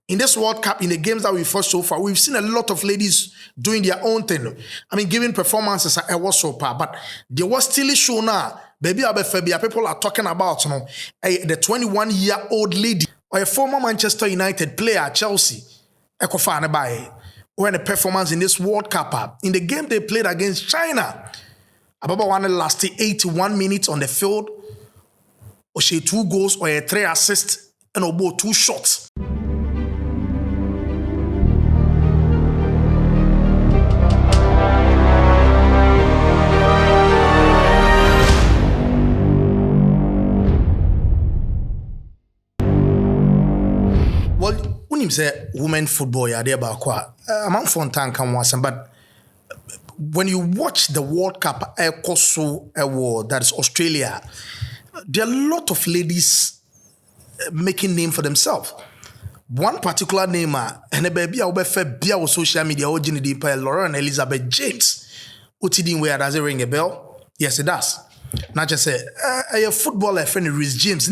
in this World Cup, in the games that we've watched so far, we've seen a lot of ladies doing their own thing. I mean, giving performances at was so far, but there was still a show now. Baby, people are talking about the 21-year-old lady or a former Manchester United player at Chelsea. When a performance in this World Cup in the game they played against China. Ababa one lasted 81 minutes on the field. Or she 2 goals or 3 assists and about 2 shots. Well, when you say women football, yeah, they're about I'm on phone tank and once, but when you watch the World Cup, award that is Australia, there are a lot of ladies making name for themselves. One particular name, and a baby I'll be on social media, Lauren Elizabeth James. Utidin where does it ring a bell? Yes, it does. Not just say a footballer friend Rhys James,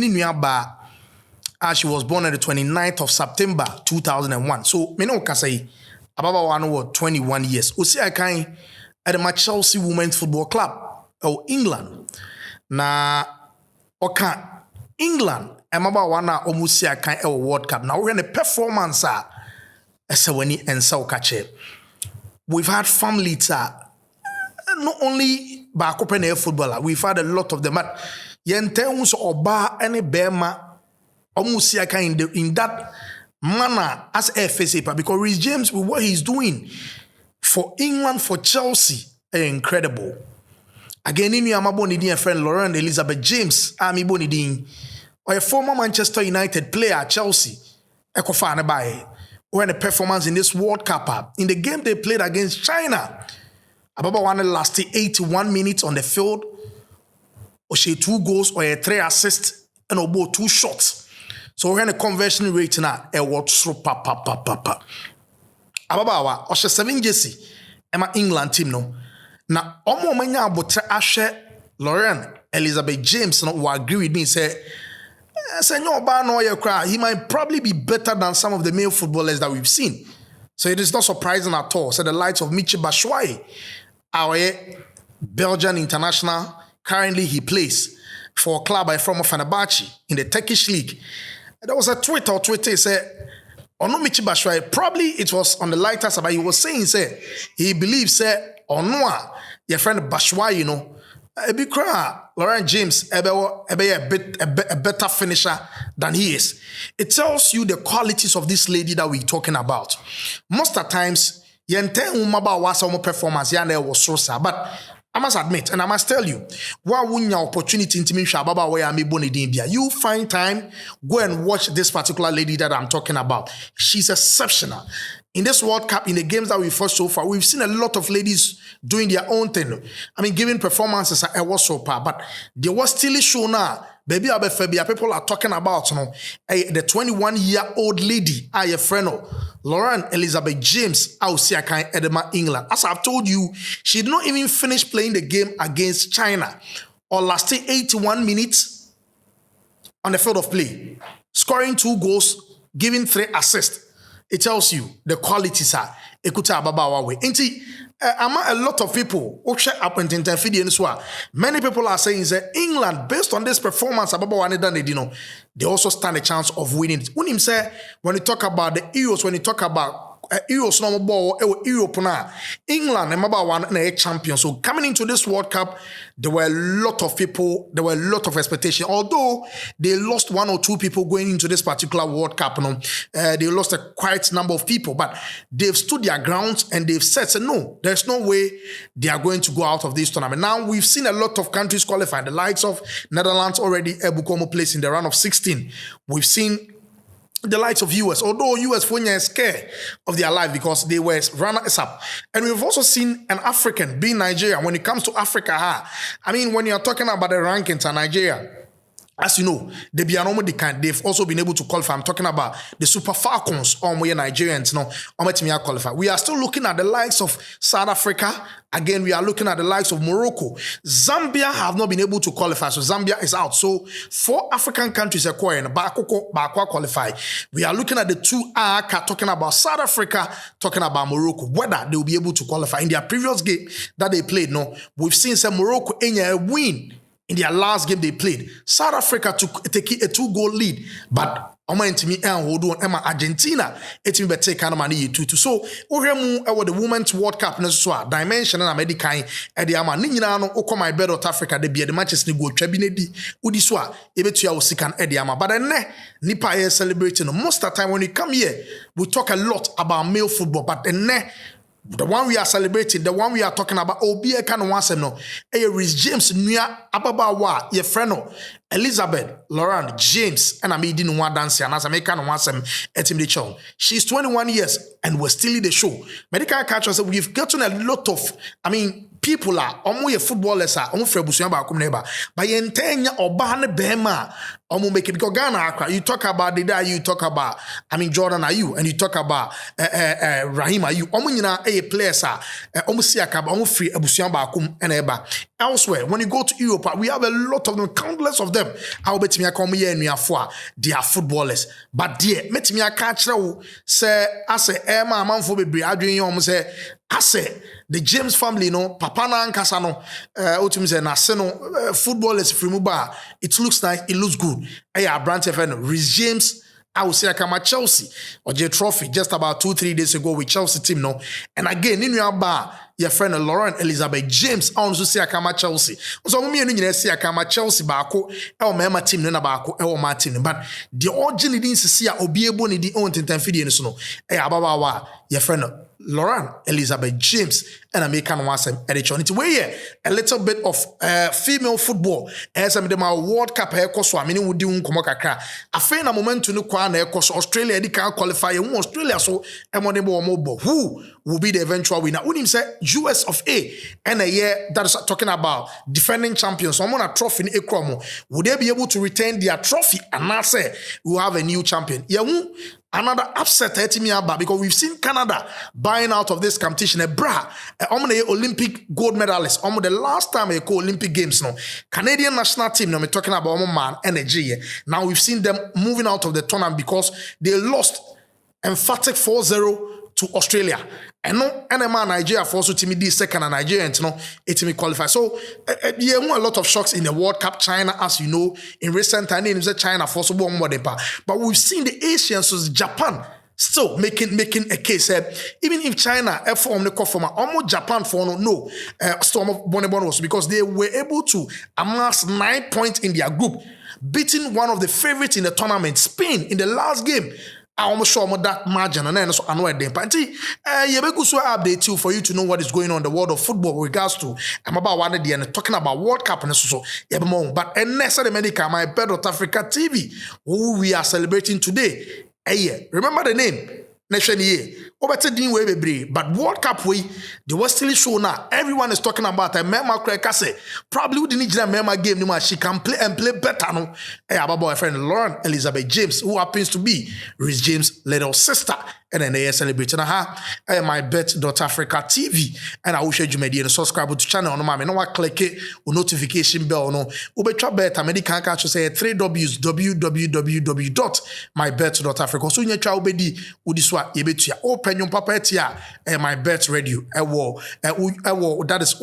she was born on the 29th of September 2001. So, me no can say about 21 years. Usi I can at the Chelsea Women's Football Club or England. Na okay, England. I'm about one almost see I can a World Cup. Now we're in a performance. And so catch it. We've had families. Not only back up in footballer. We've had a lot of them. But yenteunso oba any bema. Almost see I can in that manner as FSA because Rhys James with what he's doing for England, for Chelsea, incredible. Again, in your dear friend Lauren Elizabeth James, Ami Bonidin, or a former Manchester United player at Chelsea, Ekofane by when a performance in this World Cup in the game they played against China. Ababa one lasted 81 minutes on the field, or she 2 goals or 3 assists and about 2 shots. So we're in a conversion rate now. What so papa. Ababawa or 7 jersey. Emma England team no. Na omo manya abotre ahwe Lauren Elizabeth James no will agree with me say senyo ba no ye cry. He might probably be better than some of the male footballers that we've seen. So it is not surprising at all. So the likes of Michy Batshuayi, our Belgian international, currently he plays for a club from Fenerbahce in the Turkish league. There was a Twitter said, no Michy Batshuayi, probably it was on the lighter side, but he was saying, say, he believes, say, no, your friend Batshuayi, you know, Lauren James, a better finisher than he is. It tells you the qualities of this lady that we're talking about. Most of the times, performance, but I must admit, and I must tell you, why wouldn't your opportunity to me Shababa where I'm born in India? You find time, go and watch this particular lady that I'm talking about. She's exceptional. In this World Cup, in the games that we've watched so far, we've seen a lot of ladies doing their own thing. I mean, giving performances at was so far, but there was still a show now. Baby, people are talking about the 21-year-old lady, a friend of Lauren Elizabeth James, Edema, England. As I've told you, she did not even finish playing the game against China or lasted 81 minutes on the field of play, scoring 2 goals, giving 3 assists. It tells you the qualities are Ekuta Ababawa way. Among a lot of people who check up and many people are saying that England, based on this performance, they also stand a chance of winning it. When you talk about the Euros, when you talk about Euros normal ball, Europe now, England, number 1 champion. So coming into this World Cup, there were a lot of people, there were a lot of expectation. Although they lost 1 or 2 people going into this particular World Cup, they lost a quite number of people, but they've stood their ground and they've said, no, there's no way they are going to go out of this tournament. Now we've seen a lot of countries qualify. The likes of Netherlands already Ebukomo placed in the round of 16. We've seen the likes of US, although US is scared of their life because they were runners up. And we've also seen an African, being Nigeria. When it comes to Africa, I mean, when you're talking about the rankings of Nigeria, as you know, they've also been able to qualify. I'm talking about the Super Falcons, Nigerians, qualify. We are still looking at the likes of South Africa. Again, we are looking at the likes of Morocco. Zambia have not been able to qualify, so Zambia is out. So 4 African countries are qualify. We are looking at the 2 ACA, talking about South Africa, talking about Morocco, whether they will be able to qualify. In their previous game that they played, we've seen some Morocco in a win. In their last game they played, South Africa took a 2-goal lead, but Argentina take money to. So the Women's World Cup dimension and American Ediama Ninano Oko MYBET.AFRICA de be the matches ni go trabinedi udiswa ebetua osikan Ediama. But then Nipa is celebrating most of the time when you come here, we talk a lot about male football, but then the one we are celebrating, the one we are talking about, Obi can once no. Rhys James Nia Ababawa, your friend Elizabeth, Laurent, James, and I didn't want dance and as I make once the show. She's 21 years and we're still in the show. Medical catchers, we've gotten a lot of, people are footballers are frebusia ba neighbor. By entenya obane bema make it because Ghana you talk about the you talk about Jordan Ayew and you talk about Rahim Ayew nyina players are siaka free abusia ba eba. Elsewhere when you go to Europe we have a lot of them, countless of them. How betimi aka here nuafo they are footballers, but there metimi aka kire say ase ema amanfo bebre adwen say ase the James family papa na ankasa otum say na se footballers free muba it looks nice, it looks good. Branch FN Rhys James I will say I Chelsea or J trophy just about 2-3 days ago with Chelsea team and again in your bar your friend Laurent Elizabeth James I also say I Chelsea so me and say I Chelsea bako mema team na bako my team but the origin didn't see obi ebo ni di on tenfidie so ababawa your friend Laurent Elizabeth James and American once edition. It's way a little bit of female football as I'm the World Cup so I mean would do kakra. I find a moment to no kwana Australia they can qualify Australia so who will be the eventual winner. Unim say US of A and a year that is talking about defending champions. Someone a trophy in Ekromo. Would they be able to retain their trophy and not say we have a new champion? Another upset because we've seen Canada buying out of this competition. Olympic gold medalist. The last time I call Olympic Games Canadian national team. We're talking about man energy. Now we've seen them moving out of the tournament because they lost emphatic 4-0 to Australia. And Nigeria for also team D second and Nigeria it qualify. So a lot of shocks in the World Cup. China, as you know, in recent times China for so more but we've seen the Asians, so Japan still making a case. Even if China form the conformer, almost Japan for no storm of Bonibon was because they were able to amass 9 points in their group, beating one of the favorites in the tournament, Spain, in the last game. I almost show that margin and then so annoyed them. But update you for you to know what is going on in the world of football with regards to I'm about one day and talking about World Cup and so but and next America MYBET.AFRICA TV who we are celebrating today. Remember the name? Nation year. But World Cup way, the was still show now. Everyone is talking about a Mema Krekase. Probably wouldn't need a Mema game no she can play and play better. Our boyfriend Lauren Elizabeth James, who happens to be Rhys James' little sister. And then they are celebrating MYBET.AFRICA TV. And I will share you media and subscribe to the channel. No click it or notification bell. No, Ubetra bet American catch say 3 W's www.mybet.africa. So you try obedi udiswa yebetua open your papa etia MYBET radio. That is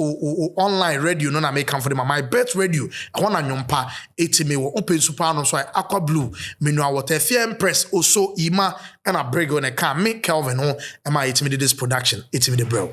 online radio. No na make come for them. MYBET radio. I want nyompa etime wo open super no so aqua blue menu water FM press also ima and a break on a car. Make Calvin home and my it's me this production. It's me the bro.